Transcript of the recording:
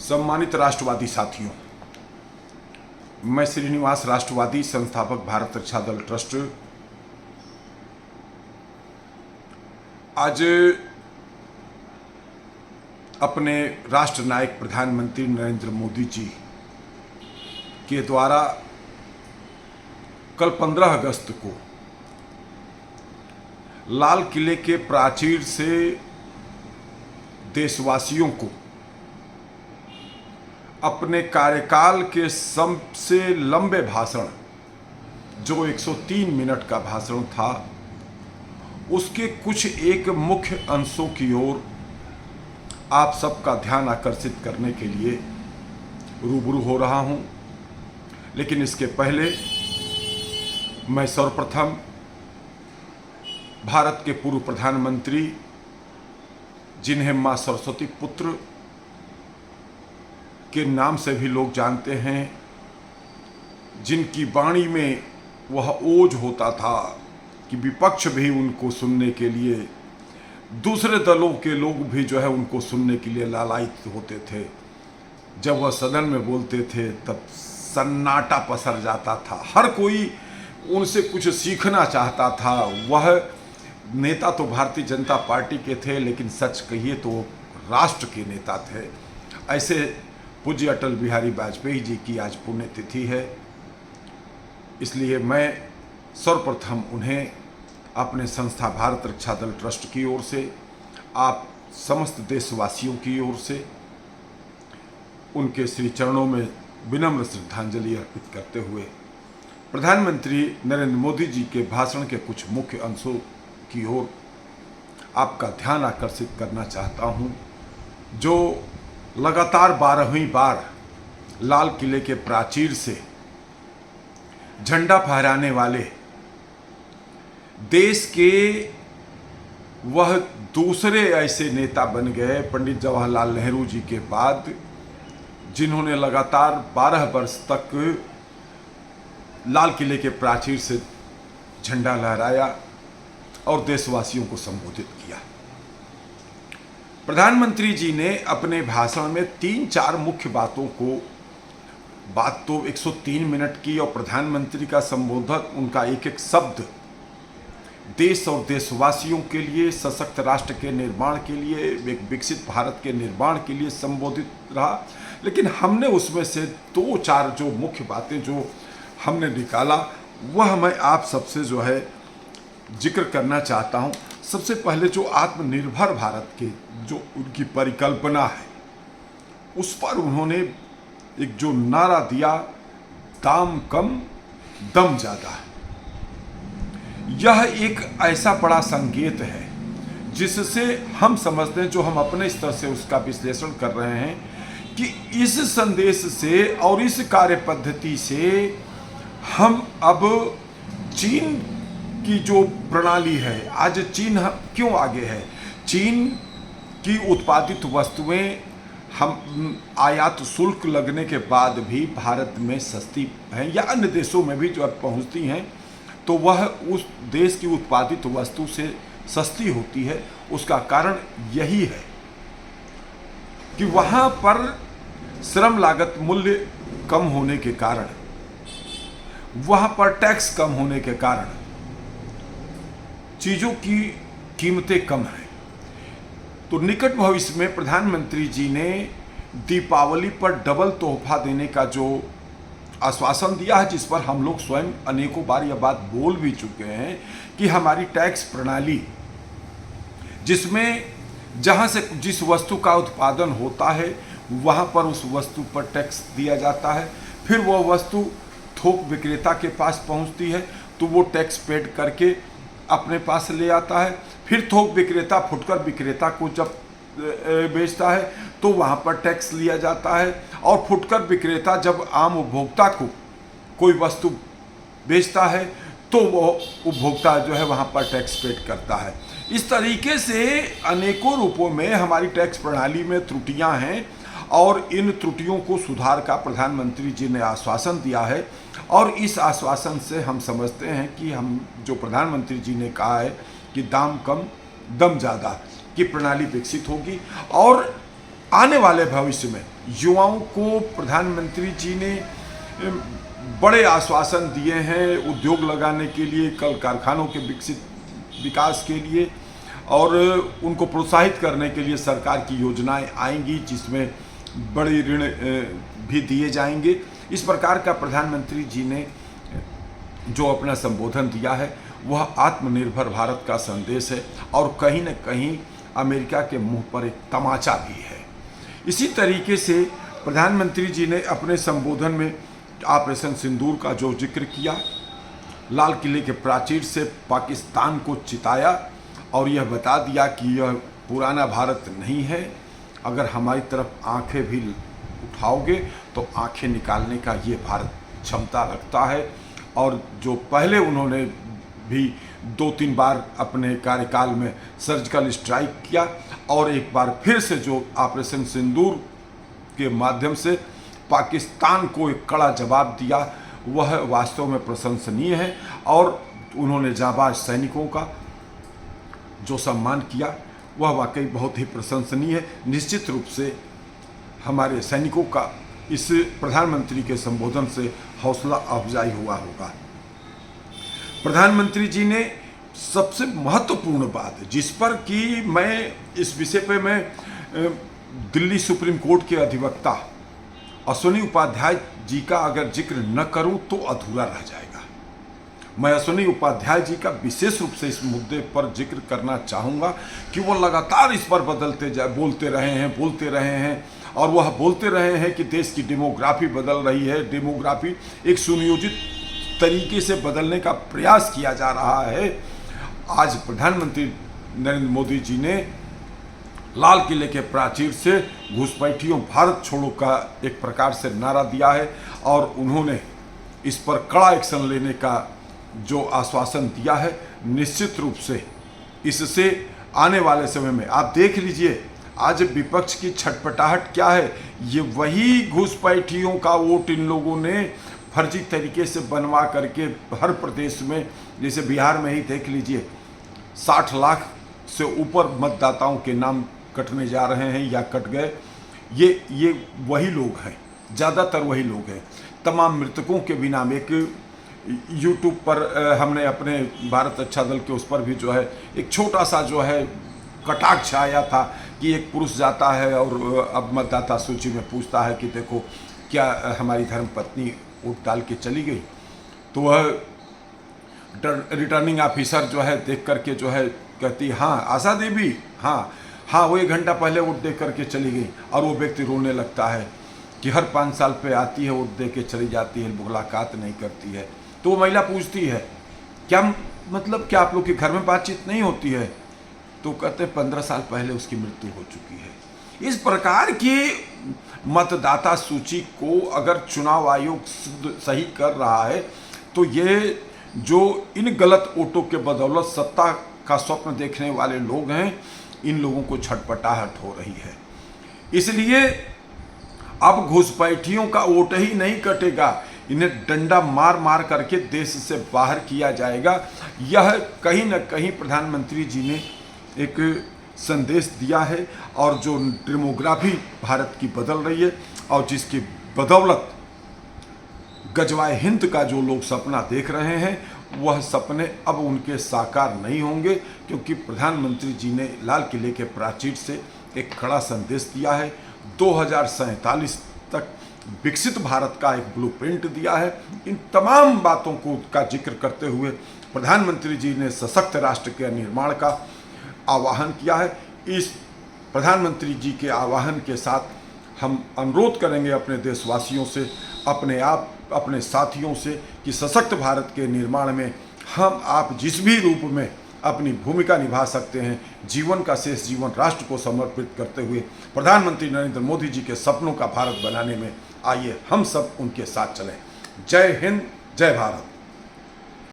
सम्मानित राष्ट्रवादी साथियों, मैं श्रीनिवास राष्ट्रवादी संस्थापक भारत रक्षा दल ट्रस्ट आज अपने राष्ट्र नायक प्रधानमंत्री नरेंद्र मोदी जी के द्वारा कल 15 अगस्त को लाल किले के प्राचीर से देशवासियों को अपने कार्यकाल के सबसे लंबे भाषण, जो 103 मिनट का भाषण था, उसके कुछ एक मुख्य अंशों की ओर आप सबका ध्यान आकर्षित करने के लिए रूबरू हो रहा हूं। लेकिन इसके पहले मैं सर्वप्रथम भारत के पूर्व प्रधानमंत्री, जिन्हें मां सरस्वती पुत्र के नाम से भी लोग जानते हैं, जिनकी वाणी में वह ओज होता था कि विपक्ष भी उनको सुनने के लिए, दूसरे दलों के लोग भी जो है उनको सुनने के लिए लालायित होते थे। जब वह सदन में बोलते थे तब सन्नाटा पसर जाता था, हर कोई उनसे कुछ सीखना चाहता था। वह नेता तो भारतीय जनता पार्टी के थे, लेकिन सच कहिए तो राष्ट्र के नेता थे। ऐसे पूज्य अटल बिहारी वाजपेयी जी की आज पुण्यतिथि है, इसलिए मैं सर्वप्रथम उन्हें अपने संस्था भारत रक्षा दल ट्रस्ट की ओर से, आप समस्त देशवासियों की ओर से उनके श्री चरणों में विनम्र श्रद्धांजलि अर्पित करते हुए प्रधानमंत्री नरेंद्र मोदी जी के भाषण के कुछ मुख्य अंशों की ओर आपका ध्यान आकर्षित करना चाहता हूं, जो लगातार 12वीं बार लाल किले के प्राचीर से झंडा फहराने वाले देश के वह दूसरे ऐसे नेता बन गए पंडित जवाहरलाल नेहरू जी के बाद, जिन्होंने लगातार 12 वर्ष तक लाल किले के प्राचीर से झंडा लहराया और देशवासियों को संबोधित किया। प्रधानमंत्री जी ने अपने भाषण में 3-4 मुख्य बातों को, बात तो 103 मिनट की, और प्रधानमंत्री का संबोधन, उनका एक एक शब्द देश और देशवासियों के लिए, सशक्त राष्ट्र के निर्माण के लिए, एक विकसित भारत के निर्माण के लिए संबोधित रहा। लेकिन हमने उसमें से 2-4 जो मुख्य बातें जो हमने निकाला, वह मैं आप सबसे जो है जिक्र करना चाहता हूं। सबसे पहले जो आत्मनिर्भर भारत के जो उनकी परिकल्पना है, उस पर उन्होंने एक जो नारा दिया, दाम कम दम ज्यादा। यह एक ऐसा बड़ा संकेत है जिससे हम समझते हैं, जो हम अपने स्तर से उसका विश्लेषण कर रहे हैं, कि इस संदेश से और इस कार्य पद्धति से हम अब चीन की जो प्रणाली है, आज चीन क्यों आगे है, चीन की उत्पादित वस्तुएं हम आयात शुल्क लगने के बाद भी भारत में सस्ती हैं, या अन्य देशों में भी जो पहुंचती हैं तो वह उस देश की उत्पादित वस्तु से सस्ती होती है। उसका कारण यही है कि वहां पर श्रम लागत मूल्य कम होने के कारण, वहां पर टैक्स कम होने के कारण चीजों की कीमतें कम हैं। तो निकट भविष्य में प्रधानमंत्री जी ने दीपावली पर डबल तोहफा देने का जो आश्वासन दिया है, जिस पर हम लोग स्वयं अनेकों बार यह बात बोल भी चुके हैं कि हमारी टैक्स प्रणाली, जिसमें जहां से जिस वस्तु का उत्पादन होता है वहां पर उस वस्तु पर टैक्स दिया जाता है, फिर वह वस्तु थोक विक्रेता के पास पहुंचती है तो वो टैक्स पेड करके अपने पास ले आता है, फिर थोक विक्रेता फुटकर विक्रेता को जब बेचता है तो वहाँ पर टैक्स लिया जाता है, और फुटकर विक्रेता जब आम उपभोक्ता को कोई वस्तु बेचता है तो वो उपभोक्ता जो है वहाँ पर टैक्स पेड करता है। इस तरीके से अनेकों रूपों में हमारी टैक्स प्रणाली में त्रुटियाँ हैं, और इन त्रुटियों को सुधार का प्रधानमंत्री जी ने आश्वासन दिया है। और इस आश्वासन से हम समझते हैं कि हम जो प्रधानमंत्री जी ने कहा है कि दाम कम दम ज़्यादा की प्रणाली विकसित होगी, और आने वाले भविष्य में युवाओं को प्रधानमंत्री जी ने बड़े आश्वासन दिए हैं उद्योग लगाने के लिए, कल कारखानों के विकास के लिए, और उनको प्रोत्साहित करने के लिए सरकार की योजनाएं आएंगी जिसमें बड़े ऋण भी दिए जाएंगे। इस प्रकार का प्रधानमंत्री जी ने जो अपना संबोधन दिया है वह आत्मनिर्भर भारत का संदेश है और कहीं न कहीं अमेरिका के मुंह पर एक तमाचा भी है। इसी तरीके से प्रधानमंत्री जी ने अपने संबोधन में ऑपरेशन सिंदूर का जो जिक्र किया, लाल किले के प्राचीर से पाकिस्तान को चिताया और यह बता दिया कि यह पुराना भारत नहीं है, अगर हमारी तरफ आंखें भी उठाओगे तो आंखें निकालने का ये भारत क्षमता रखता है। और जो पहले उन्होंने भी 2-3 बार अपने कार्यकाल में सर्जिकल स्ट्राइक किया और एक बार फिर से जो ऑपरेशन सिंदूर के माध्यम से पाकिस्तान को एक कड़ा जवाब दिया, वह वास्तव में प्रशंसनीय है। और उन्होंने जाबाज सैनिकों का जो सम्मान किया वह वाकई बहुत ही प्रशंसनीय है। निश्चित रूप से हमारे सैनिकों का इस प्रधानमंत्री के संबोधन से हौसला अफजाई हुआ होगा। प्रधानमंत्री जी ने सबसे महत्वपूर्ण बात जिस पर कि मैं इस विषय पे मैं दिल्ली सुप्रीम कोर्ट के अधिवक्ता अश्विनी उपाध्याय जी का अगर जिक्र न करूं तो अधूरा रह जाएगा। मैं अश्विनी उपाध्याय जी का विशेष रूप से इस मुद्दे पर जिक्र करना चाहूँगा कि वो लगातार इस पर बोलते रहे हैं और वह बोलते रहे हैं कि देश की डेमोग्राफी बदल रही है, डेमोग्राफी एक सुनियोजित तरीके से बदलने का प्रयास किया जा रहा है। आज प्रधानमंत्री नरेंद्र मोदी जी ने लाल किले के प्राचीर से घुसपैठियों भारत छोड़ो का एक प्रकार से नारा दिया है और उन्होंने इस पर कड़ा एक्शन लेने का जो आश्वासन दिया है। निश्चित रूप से इससे आने वाले समय में आप देख लीजिए आज विपक्ष की छटपटाहट क्या है। ये वही घुसपैठियों का वोट इन लोगों ने फर्जी तरीके से बनवा करके हर प्रदेश में, जैसे बिहार में ही देख लीजिए 60 लाख से ऊपर मतदाताओं के नाम कटने जा रहे हैं या कट गए। ये वही लोग हैं, ज़्यादातर वही लोग हैं। तमाम मृतकों के भी नाम एक यूट्यूब पर हमने अपने भारत अच्छा दल के उस पर भी जो है एक छोटा सा जो है कटाक्ष आया था कि एक पुरुष जाता है और अब मतदाता सूची में पूछता है कि देखो क्या हमारी धर्मपत्नी वोट डाल के चली गई, तो वह रिटर्निंग ऑफिसर जो है देख करके जो है कहती हाँ आशा देवी, हाँ वो 1 घंटा पहले वोट दे करके चली गई। और वो व्यक्ति रोने लगता है कि हर 5 साल पे आती है, वोट दे के चली जाती है, मुलाकात नहीं करती है। तो वो महिला पूछती है क्या मतलब क्या आप लोग के घर में बातचीत नहीं होती है? तो कहते 15 साल पहले उसकी मृत्यु हो चुकी है। इस प्रकार की मतदाता सूची को अगर चुनाव आयोग सही कर रहा है तो ये जो इन गलत वोटों के बदौलत सत्ता का स्वप्न देखने वाले लोग हैं, इन लोगों को छटपटाहट हो रही है। इसलिए अब घुसपैठियों का वोट ही नहीं कटेगा, इन्हें डंडा मार मार करके देश से बाहर किया जाएगा। यह कहीं न कहीं प्रधानमंत्री जी ने एक संदेश दिया है और जो डेमोग्राफी भारत की बदल रही है और जिसकी बदौलत गजवाए हिंद का जो लोग सपना देख रहे हैं वह सपने अब उनके साकार नहीं होंगे, क्योंकि प्रधानमंत्री जी ने लाल किले के प्राचीर से एक कड़ा संदेश दिया है। 2047 तक विकसित भारत का एक ब्लूप्रिंट दिया है। इन तमाम बातों का जिक्र करते हुए प्रधानमंत्री जी ने सशक्त राष्ट्र के निर्माण का आह्वान किया है। इस प्रधानमंत्री जी के आह्वान के साथ हम अनुरोध करेंगे अपने देशवासियों से, अपने आप, अपने साथियों से कि सशक्त भारत के निर्माण में हम आप जिस भी रूप में अपनी भूमिका निभा सकते हैं, जीवन का शेष जीवन राष्ट्र को समर्पित करते हुए प्रधानमंत्री नरेंद्र मोदी जी के सपनों का भारत बनाने में आइए हम सब उनके साथ चलें। जय हिंद, जय भारत।